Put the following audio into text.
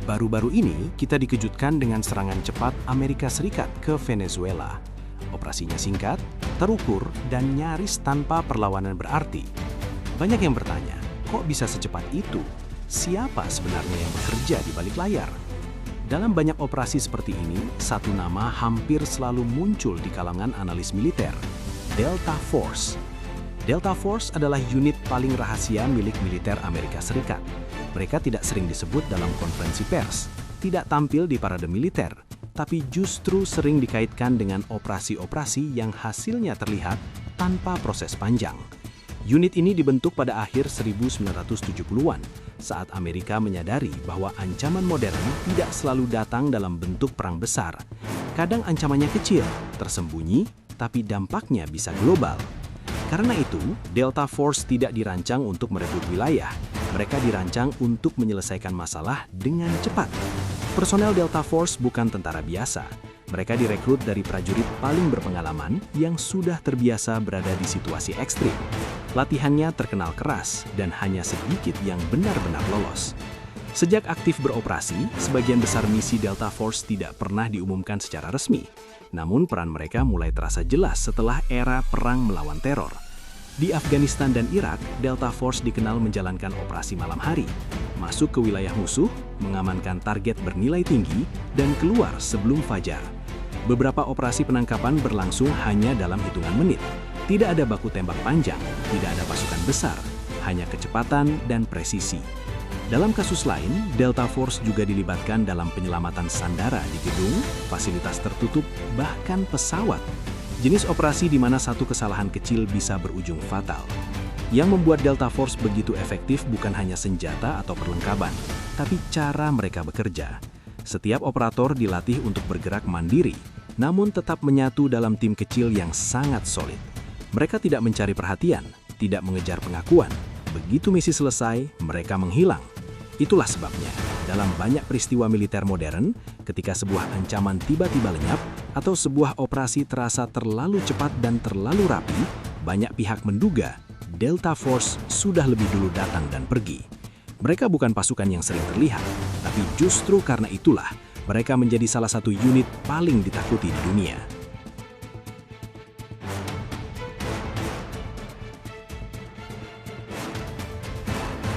Baru-baru ini, kita dikejutkan dengan serangan cepat Amerika Serikat ke Venezuela. Operasinya singkat, terukur, dan nyaris tanpa perlawanan berarti. Banyak yang bertanya, kok bisa secepat itu? Siapa sebenarnya yang bekerja di balik layar? Dalam banyak operasi seperti ini, satu nama hampir selalu muncul di kalangan analis militer, Delta Force. Delta Force adalah unit paling rahasia milik militer Amerika Serikat. Mereka tidak sering disebut dalam konferensi pers, tidak tampil di parade militer, tapi justru sering dikaitkan dengan operasi-operasi yang hasilnya terlihat tanpa proses panjang. Unit ini dibentuk pada akhir 1970-an, saat Amerika menyadari bahwa ancaman modern tidak selalu datang dalam bentuk perang besar. Kadang ancamannya kecil, tersembunyi, tapi dampaknya bisa global. Karena itu, Delta Force tidak dirancang untuk merebut wilayah. Mereka dirancang untuk menyelesaikan masalah dengan cepat. Personel Delta Force bukan tentara biasa. Mereka direkrut dari prajurit paling berpengalaman yang sudah terbiasa berada di situasi ekstrim. Latihannya terkenal keras dan hanya sedikit yang benar-benar lolos. Sejak aktif beroperasi, sebagian besar misi Delta Force tidak pernah diumumkan secara resmi. Namun peran mereka mulai terasa jelas setelah era perang melawan teror. Di Afghanistan dan Irak, Delta Force dikenal menjalankan operasi malam hari, masuk ke wilayah musuh, mengamankan target bernilai tinggi, dan keluar sebelum fajar. Beberapa operasi penangkapan berlangsung hanya dalam hitungan menit. Tidak ada baku tembak panjang, tidak ada pasukan besar, hanya kecepatan dan presisi. Dalam kasus lain, Delta Force juga dilibatkan dalam penyelamatan sandara di gedung, fasilitas tertutup, bahkan pesawat. Jenis operasi di mana satu kesalahan kecil bisa berujung fatal. Yang membuat Delta Force begitu efektif bukan hanya senjata atau perlengkapan, tapi cara mereka bekerja. Setiap operator dilatih untuk bergerak mandiri, namun tetap menyatu dalam tim kecil yang sangat solid. Mereka tidak mencari perhatian, tidak mengejar pengakuan. Begitu misi selesai, mereka menghilang. Itulah sebabnya, dalam banyak peristiwa militer modern, ketika sebuah ancaman tiba-tiba lenyap, atau sebuah operasi terasa terlalu cepat dan terlalu rapi, banyak pihak menduga Delta Force sudah lebih dulu datang dan pergi. Mereka bukan pasukan yang sering terlihat, tapi justru karena itulah, mereka menjadi salah satu unit paling ditakuti di dunia.